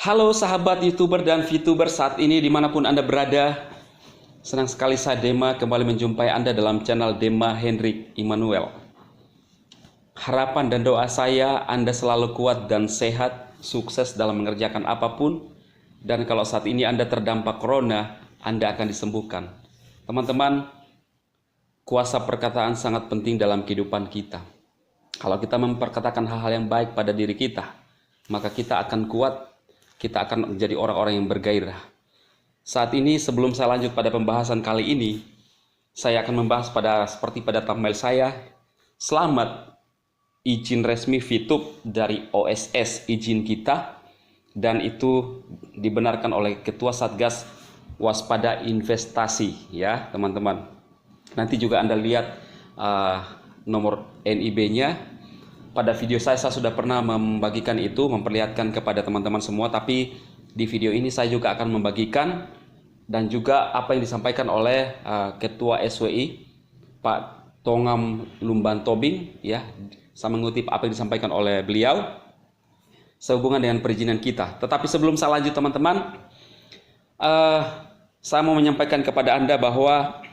Halo sahabat YouTuber dan VTuber saat ini dimanapun Anda berada. Senang sekali saya Dema kembali menjumpai Anda dalam channel Dema Hendrik Immanuel. Harapan dan doa saya Anda selalu kuat dan sehat, sukses dalam mengerjakan apapun. Dan kalau saat ini Anda terdampak corona, Anda akan disembuhkan. Teman-teman, kuasa perkataan sangat penting dalam kehidupan kita. Kalau kita memperkatakan hal-hal yang baik pada diri kita, maka kita akan kuat, kita akan menjadi orang-orang yang bergairah. Saat ini sebelum saya lanjut pada pembahasan kali ini, saya akan membahas seperti pada thumbnail saya, selamat izin resmi VTube dari OSS izin kita, dan itu dibenarkan oleh Ketua Satgas Waspada Investasi ya teman-teman. Nanti juga Anda lihat nomor NIB-nya. Pada video saya sudah pernah membagikan itu, memperlihatkan kepada teman-teman semua, tapi di video ini saya juga akan membagikan dan juga apa yang disampaikan oleh Ketua SWI Pak Tongam Lumban Tobing ya. Saya mengutip apa yang disampaikan oleh beliau sehubungan dengan perizinan kita. Tetapi sebelum saya lanjut teman-teman, saya mau menyampaikan kepada Anda bahwa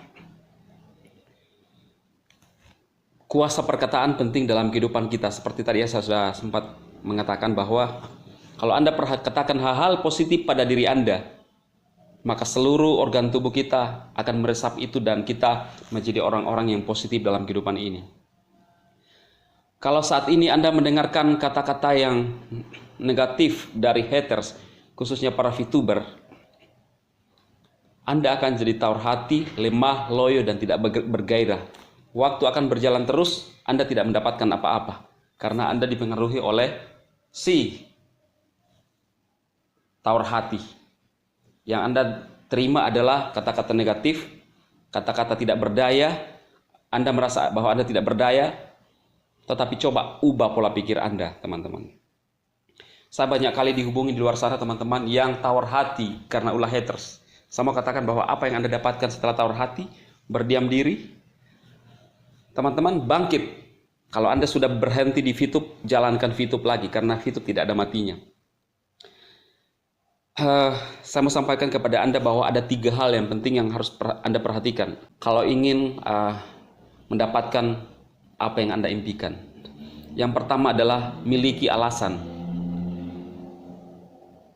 kuasa perkataan penting dalam kehidupan kita. Seperti tadi ya saya sudah sempat mengatakan bahwa kalau Anda katakan hal-hal positif pada diri Anda, maka seluruh organ tubuh kita akan meresap itu dan kita menjadi orang-orang yang positif dalam kehidupan ini. Kalau saat ini Anda mendengarkan kata-kata yang negatif dari haters, khususnya para VTuber, Anda akan jadi tawar hati, lemah, loyo, dan tidak bergairah. Waktu akan berjalan terus, Anda tidak mendapatkan apa-apa karena Anda dipengaruhi oleh si tawar hati. Yang Anda terima adalah kata-kata negatif, kata-kata tidak berdaya. Anda merasa bahwa Anda tidak berdaya, tetapi coba ubah pola pikir Anda, teman-teman. Saya banyak kali dihubungi di luar sana teman-teman yang tawar hati karena ulah haters. Saya mau katakan bahwa apa yang Anda dapatkan setelah tawar hati, berdiam diri. Teman-teman, bangkit. Kalau Anda sudah berhenti di VTube, jalankan VTube lagi karena VTube tidak ada matinya. Saya mau sampaikan kepada Anda bahwa ada 3 hal yang penting yang harus Anda perhatikan kalau ingin mendapatkan apa yang Anda impikan. Yang pertama adalah miliki alasan.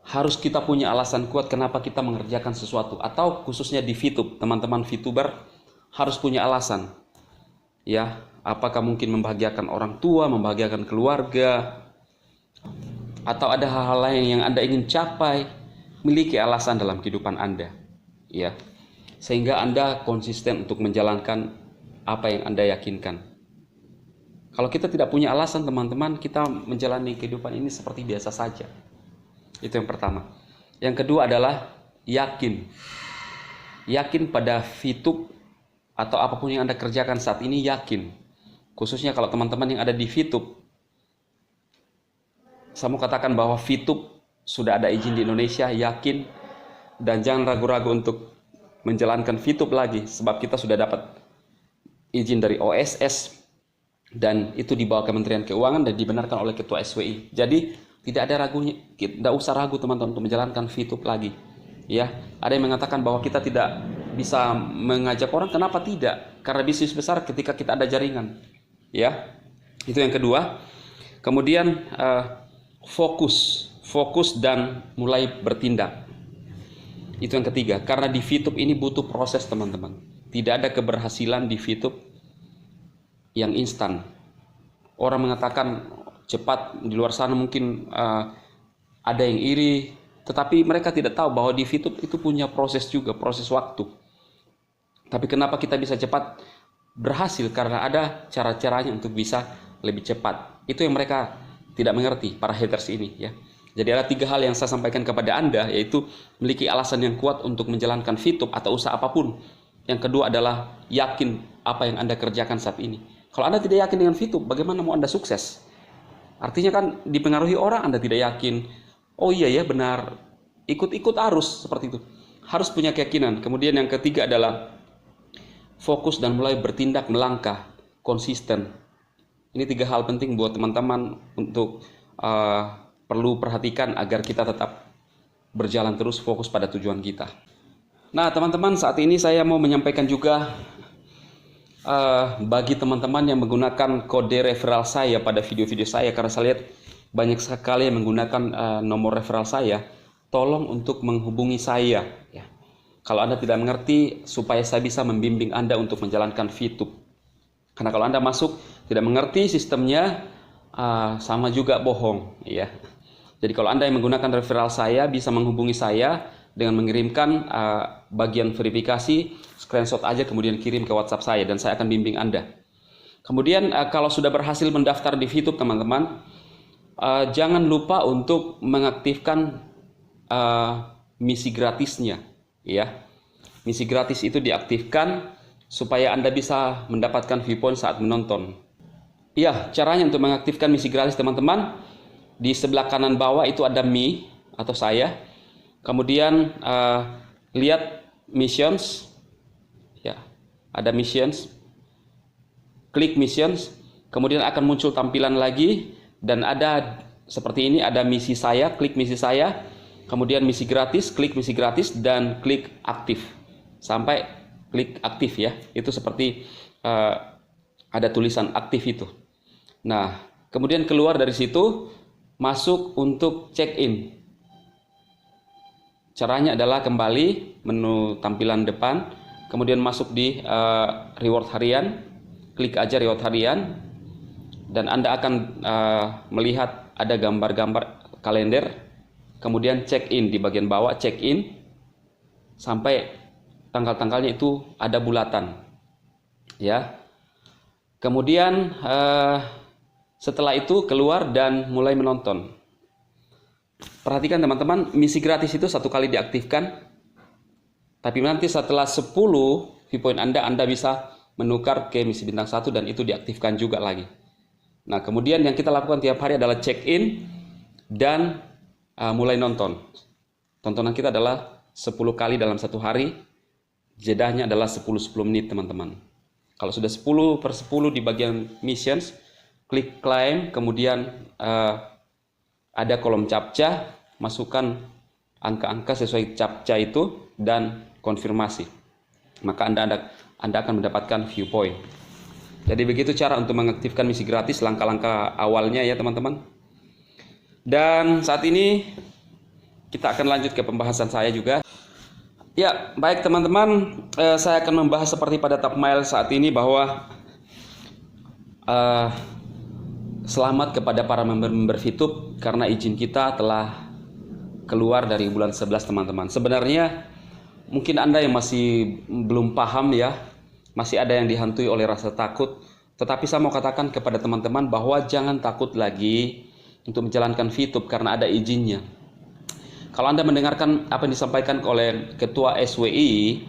Harus kita punya alasan kuat kenapa kita mengerjakan sesuatu, atau khususnya di VTube, teman-teman VTuber harus punya alasan. Ya, apakah mungkin membahagiakan orang tua, membahagiakan keluarga, atau ada hal-hal lain yang Anda ingin capai. Miliki alasan dalam kehidupan Anda, ya, sehingga Anda konsisten untuk menjalankan apa yang Anda yakinkan. Kalau kita tidak punya alasan, teman-teman, kita menjalani kehidupan ini seperti biasa saja. Itu yang pertama. Yang kedua adalah yakin. Yakin pada VTube atau apapun yang Anda kerjakan saat ini, yakin. Khususnya kalau teman-teman yang ada di VTube. Saya mau katakan bahwa VTube sudah ada izin di Indonesia, yakin. Dan jangan ragu-ragu untuk menjalankan VTube lagi. Sebab kita sudah dapat izin dari OSS. Dan itu di bawah Kementerian Keuangan dan dibenarkan oleh Ketua SWI. Jadi tidak ada ragunya, tidak usah ragu teman-teman untuk menjalankan VTube lagi. Ya, ada yang mengatakan bahwa kita tidak bisa mengajak orang, kenapa tidak? Karena bisnis besar ketika kita ada jaringan. Ya, itu yang kedua. Kemudian fokus dan mulai bertindak. Itu yang ketiga. Karena di VTube ini butuh proses teman-teman. Tidak ada keberhasilan di VTube yang instan. Orang mengatakan cepat, di luar sana mungkin ada yang iri, tetapi mereka tidak tahu bahwa di VTube itu punya proses juga, proses waktu. Tapi kenapa kita bisa cepat berhasil? Karena ada cara-caranya untuk bisa lebih cepat. Itu yang mereka tidak mengerti, para haters ini ya. Jadi ada 3 hal yang saya sampaikan kepada Anda, yaitu memiliki alasan yang kuat untuk menjalankan VTube atau usaha apapun. Yang kedua adalah yakin apa yang Anda kerjakan saat ini. Kalau Anda tidak yakin dengan VTube, bagaimana mau Anda sukses? Artinya kan dipengaruhi orang, Anda tidak yakin. Oh iya ya benar, ikut-ikut arus seperti itu. Harus punya keyakinan. Kemudian yang ketiga adalah fokus dan mulai bertindak, melangkah, konsisten. Ini 3 hal penting buat teman-teman untuk perlu perhatikan agar kita tetap berjalan terus fokus pada tujuan kita. Nah teman-teman, saat ini saya mau menyampaikan juga bagi teman-teman yang menggunakan kode referral saya pada video-video saya, karena saya lihat banyak sekali yang menggunakan nomor referral saya, tolong untuk menghubungi saya ya. Kalau Anda tidak mengerti, supaya saya bisa membimbing Anda untuk menjalankan VTube. Karena kalau Anda masuk tidak mengerti sistemnya, sama juga bohong ya. Jadi kalau Anda yang menggunakan referral saya bisa menghubungi saya dengan mengirimkan bagian verifikasi, screenshot aja kemudian kirim ke WhatsApp saya dan saya akan bimbing Anda. Kemudian kalau sudah berhasil mendaftar di VTube teman-teman, jangan lupa untuk mengaktifkan misi gratisnya ya. Misi gratis itu diaktifkan supaya Anda bisa mendapatkan viewpoint saat menonton. Ya, caranya untuk mengaktifkan misi gratis teman-teman, di sebelah kanan bawah itu ada me atau saya. Kemudian lihat missions ya, ada missions, klik missions, kemudian akan muncul tampilan lagi dan ada seperti ini, ada misi saya, klik misi saya, kemudian misi gratis, klik misi gratis dan klik aktif sampai klik aktif ya. Itu seperti ada tulisan aktif itu. Nah kemudian keluar dari situ, masuk untuk check in. Caranya adalah kembali menu tampilan depan, kemudian masuk di reward harian, klik aja reward harian, dan Anda akan melihat ada gambar-gambar kalender, kemudian check in di bagian bawah, check in, sampai tanggal-tanggalnya itu ada bulatan, ya. Kemudian setelah itu keluar dan mulai menonton. Perhatikan teman-teman, misi gratis itu satu kali diaktifkan, tapi nanti setelah 10 viewpoint Anda bisa menukar ke misi bintang 1 dan itu diaktifkan juga lagi. Nah kemudian yang kita lakukan tiap hari adalah check in dan mulai nonton. Tontonan kita adalah 10 kali dalam satu hari, jedahnya adalah 10-10 menit teman-teman. Kalau sudah 10/10 di bagian missions, klik claim, kemudian ada kolom captcha, masukkan angka-angka sesuai captcha itu dan konfirmasi. Maka Anda akan mendapatkan viewpoint. Jadi begitu cara untuk mengaktifkan misi gratis, langkah-langkah awalnya ya teman-teman. Dan saat ini kita akan lanjut ke pembahasan saya juga. Ya, baik teman-teman, saya akan membahas seperti pada thumbnail saat ini bahwa selamat kepada para member VTube karena izin kita telah keluar dari bulan 11 teman-teman. Sebenarnya mungkin Anda yang masih belum paham ya, masih ada yang dihantui oleh rasa takut. Tetapi saya mau katakan kepada teman-teman bahwa jangan takut lagi untuk menjalankan VTube karena ada izinnya. Kalau Anda mendengarkan apa yang disampaikan oleh Ketua SWI,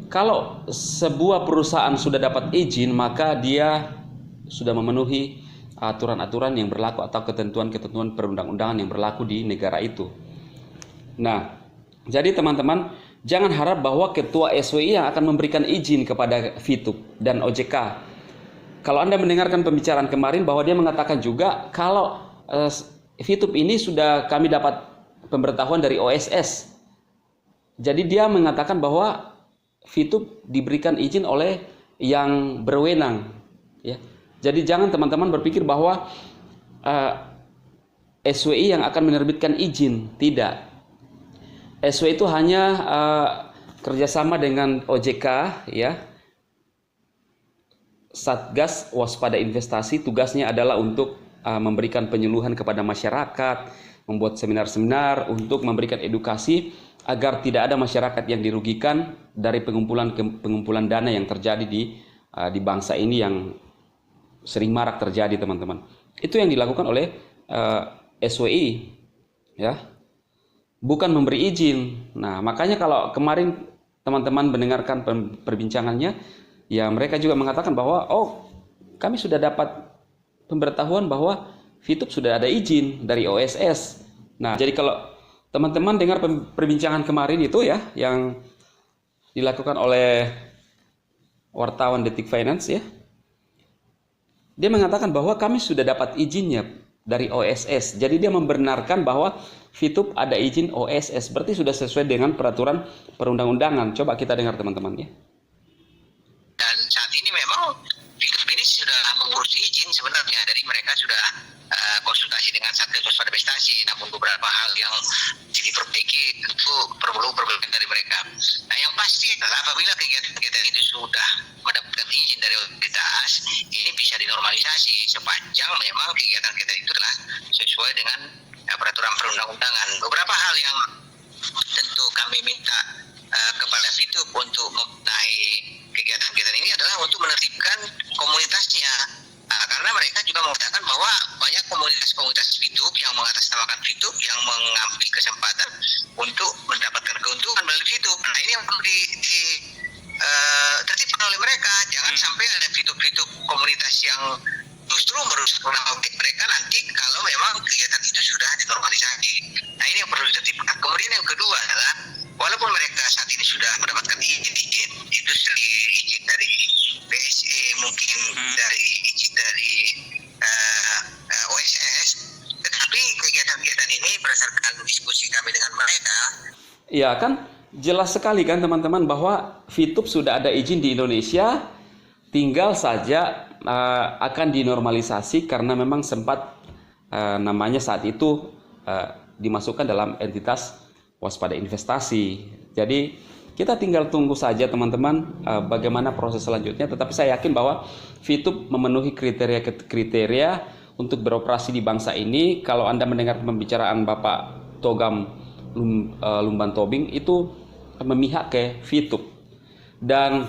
kalau sebuah perusahaan sudah dapat izin, maka dia sudah memenuhi aturan-aturan yang berlaku atau ketentuan-ketentuan perundang-undangan yang berlaku di negara itu. Nah, jadi teman-teman, jangan harap bahwa Ketua SWI yang akan memberikan izin kepada VTube dan OJK. Kalau Anda mendengarkan pembicaraan kemarin bahwa dia mengatakan juga kalau VTube ini sudah kami dapat pemberitahuan dari OSS. Jadi dia mengatakan bahwa VTube diberikan izin oleh yang berwenang, ya. Jadi jangan teman-teman berpikir bahwa SWI yang akan menerbitkan izin, tidak. SWI itu hanya kerjasama dengan OJK, ya. Satgas Waspada Investasi tugasnya adalah untuk memberikan penyuluhan kepada masyarakat, membuat seminar-seminar untuk memberikan edukasi agar tidak ada masyarakat yang dirugikan dari pengumpulan dana yang terjadi di bangsa ini yang sering marak terjadi, teman-teman. Itu yang dilakukan oleh SWI, ya. Bukan memberi izin. Nah, makanya kalau kemarin teman-teman mendengarkan perbincangannya, ya mereka juga mengatakan bahwa kami sudah dapat pemberitahuan bahwa VTube sudah ada izin dari OSS. Nah, jadi kalau teman-teman dengar perbincangan kemarin itu ya, yang dilakukan oleh wartawan Detik Finance ya, dia mengatakan bahwa kami sudah dapat izinnya dari OSS. Jadi dia membenarkan bahwa VTube ada izin OSS, berarti sudah sesuai dengan peraturan perundang-undangan. Coba kita dengar teman-teman ya. Dan saat ini memang VTube ini sudah mengurus izin sebenarnya, dari mereka sudah konsultasi dengan Satgas Waspada Investasi, namun beberapa hal yang diperbaiki tentu perlu perbaikan dari mereka. Nah, yang pasti adalah apabila kegiatan-kegiatan itu sudah mendapatkan izin dari otoritas, ini bisa dinormalisasi sepanjang memang kegiatan-kegiatan itu adalah sesuai dengan peraturan perundang-undangan. Beberapa hal yang tentu kami minta kepada VTube untuk membenahi kegiatan-kegiatan ini adalah untuk menertibkan komunitasnya. Karena mereka juga mengatakan bahwa banyak komunitas-komunitas VTube yang mengatasnamakan VTube yang mengambil kesempatan untuk mendapatkan keuntungan melalui VTube. Nah, ini yang perlu ditertibkan oleh mereka. Jangan sampai ada VTube komunitas yang justru merusak nama baik mereka nanti kalau memang kegiatan itu sudah dinormalisasi. Nah, ini yang perlu ditertibkan. Kemudian yang kedua adalah walaupun mereka saat ini sudah mendapatkan izin industri, izin dari BSE, mungkin dari izin dari OSS, tetapi kegiatan-kegiatan ini berdasarkan diskusi kami dengan mereka. Ya kan, jelas sekali kan teman-teman bahwa VTube sudah ada izin di Indonesia, tinggal saja akan dinormalisasi karena memang sempat namanya saat itu dimasukkan dalam entitas waspada investasi. Jadi kita tinggal tunggu saja teman-teman bagaimana proses selanjutnya. Tetapi saya yakin bahwa VTube memenuhi kriteria untuk beroperasi di bangsa ini. Kalau Anda mendengar pembicaraan Bapak Togam Lumban Tobing itu memihak ke VTube. Dan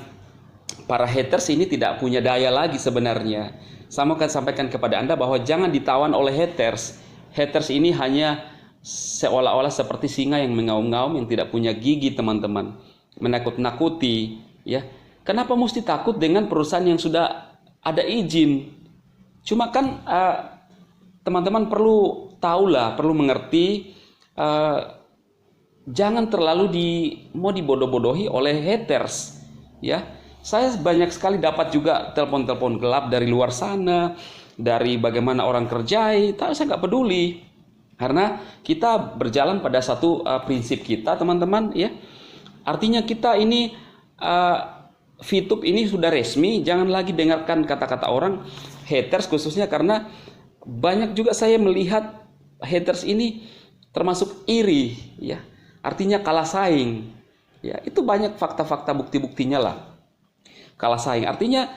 para haters ini tidak punya daya lagi sebenarnya. Saya akan sampaikan kepada Anda bahwa jangan ditawan oleh haters. Haters ini hanya seolah-olah seperti singa yang mengaum-ngaum yang tidak punya gigi teman-teman, menakut-nakuti ya. Kenapa mesti takut dengan perusahaan yang sudah ada izin? Cuma kan teman-teman perlu tahulah, perlu mengerti, jangan terlalu mau dibodoh-bodohi oleh haters ya. Saya banyak sekali dapat juga telepon-telepon gelap dari luar sana, dari bagaimana orang kerjai. Saya nggak peduli. Karena kita berjalan pada satu prinsip kita teman-teman ya. Artinya kita ini VTube ini sudah resmi. Jangan lagi dengarkan kata-kata orang haters, khususnya karena banyak juga saya melihat haters ini termasuk iri ya. Artinya kalah saing ya. Itu banyak fakta-fakta bukti-buktinya lah. Kalah saing artinya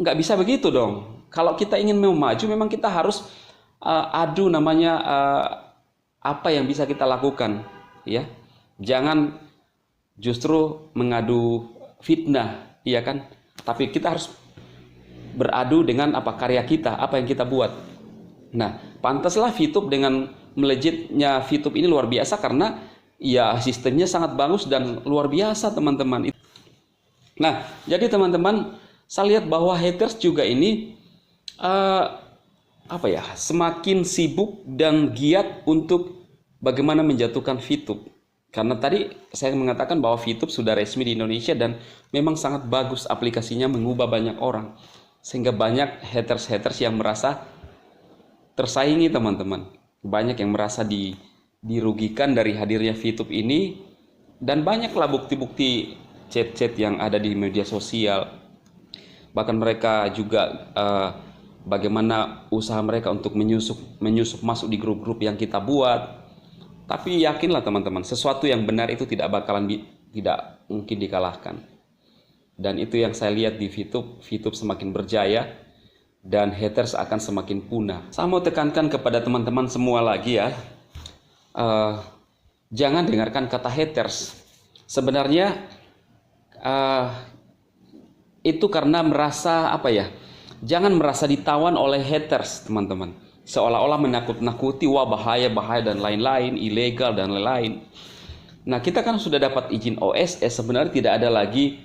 nggak bisa begitu dong. Kalau kita ingin maju memang kita harus adu namanya apa yang bisa kita lakukan ya. Jangan justru mengadu fitnah ya kan, tapi kita harus beradu dengan apa karya kita, apa yang kita buat. Nah, pantaslah VTube dengan melejitnya VTube ini luar biasa karena ya sistemnya sangat bagus dan luar biasa teman-teman. Nah, jadi teman-teman, saya lihat bahwa haters juga ini semakin sibuk dan giat untuk bagaimana menjatuhkan VTube. Karena tadi saya mengatakan bahwa VTube sudah resmi di Indonesia dan memang sangat bagus aplikasinya, mengubah banyak orang. Sehingga banyak haters-haters yang merasa tersaingi teman-teman. Banyak yang merasa dirugikan dari hadirnya VTube ini. Dan banyaklah bukti-bukti chat-chat yang ada di media sosial. Bahkan mereka juga bagaimana usaha mereka untuk menyusup masuk di grup-grup yang kita buat. Tapi yakinlah teman-teman, sesuatu yang benar itu tidak mungkin dikalahkan. Dan itu yang saya lihat di VTube. VTube semakin berjaya dan haters akan semakin punah. Saya mau tekankan kepada teman-teman semua lagi ya, jangan dengarkan kata haters. Sebenarnya itu karena merasa jangan merasa ditawan oleh haters teman-teman, seolah-olah menakut-nakuti, wah bahaya dan lain-lain, ilegal dan lain-lain. Nah, kita kan sudah dapat izin OSS, sebenarnya tidak ada lagi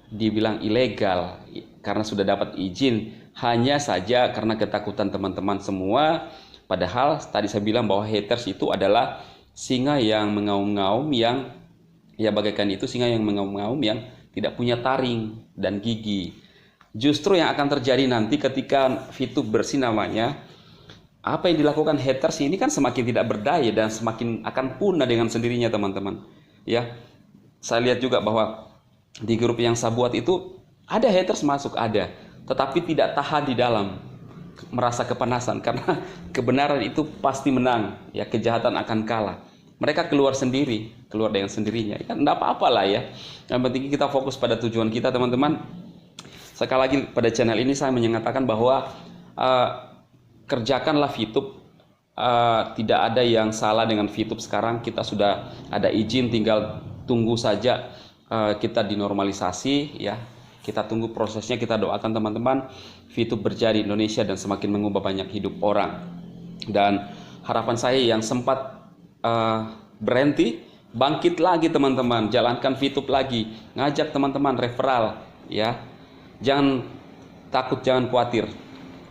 dibilang ilegal karena sudah dapat izin, hanya saja karena ketakutan teman-teman semua. Padahal tadi saya bilang bahwa haters itu adalah singa yang mengaum-ngaum, yang ya bagaikan itu singa yang mengaum-ngaum yang tidak punya taring dan gigi. Justru yang akan terjadi nanti ketika VTube bersih namanya, apa yang dilakukan haters ini kan semakin tidak berdaya dan semakin akan punah dengan sendirinya, teman-teman. Ya, saya lihat juga bahwa di grup yang saya buat itu ada haters masuk, ada, tetapi tidak tahan di dalam, merasa kepanasan karena kebenaran itu pasti menang, ya, kejahatan akan kalah. Mereka keluar sendiri, keluar dengan sendirinya. Ya, enggak apa-apa lah ya. Yang penting kita fokus pada tujuan kita, teman-teman. Sekali lagi pada channel ini saya menyatakan bahwa kerjakanlah VTube. Tidak ada yang salah dengan VTube sekarang. Kita sudah ada izin, tinggal tunggu saja kita dinormalisasi, ya. Kita tunggu prosesnya, kita doakan teman-teman VTube berjaya di Indonesia dan semakin mengubah banyak hidup orang. Dan harapan saya yang sempat berhenti, bangkit lagi teman-teman, jalankan VTube lagi, ngajak teman-teman referral, ya. Jangan takut, jangan khawatir.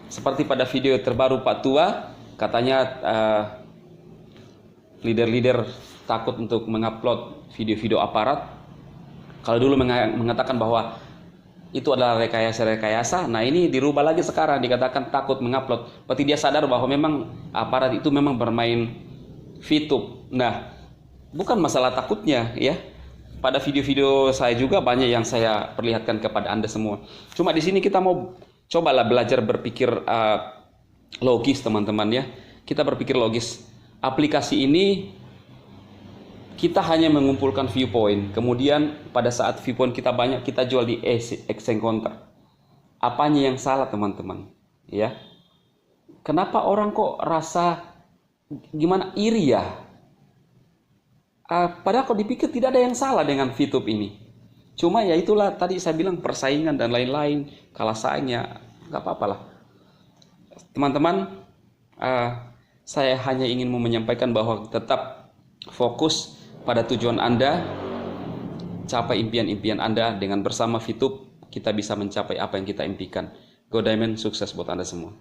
Seperti pada video terbaru Pak Tua, katanya leader-leader takut untuk mengupload video-video aparat. Kalau dulu mengatakan bahwa itu adalah rekayasa, nah ini dirubah lagi sekarang, dikatakan takut mengupload. Berarti dia sadar bahwa memang aparat itu memang bermain VTube. Nah, bukan masalah takutnya, ya. Pada video-video saya juga banyak yang saya perlihatkan kepada Anda semua. Cuma di sini kita mau cobalah belajar berpikir logis, teman-teman, ya. Kita berpikir logis. Aplikasi ini kita hanya mengumpulkan viewpoint. Kemudian pada saat viewpoint kita banyak, kita jual di exchange counter. Apanya yang salah, teman-teman? Ya. Kenapa orang kok rasa gimana iri ya? Padahal kalau dipikir tidak ada yang salah dengan VTube ini. Cuma ya itulah tadi saya bilang, persaingan dan lain-lain, kalah saingnya, nggak apa-apa lah. Teman-teman, saya hanya ingin menyampaikan bahwa tetap fokus pada tujuan Anda, capai impian-impian Anda. Dengan bersama VTube kita bisa mencapai apa yang kita impikan. Go Diamond, sukses buat Anda semua.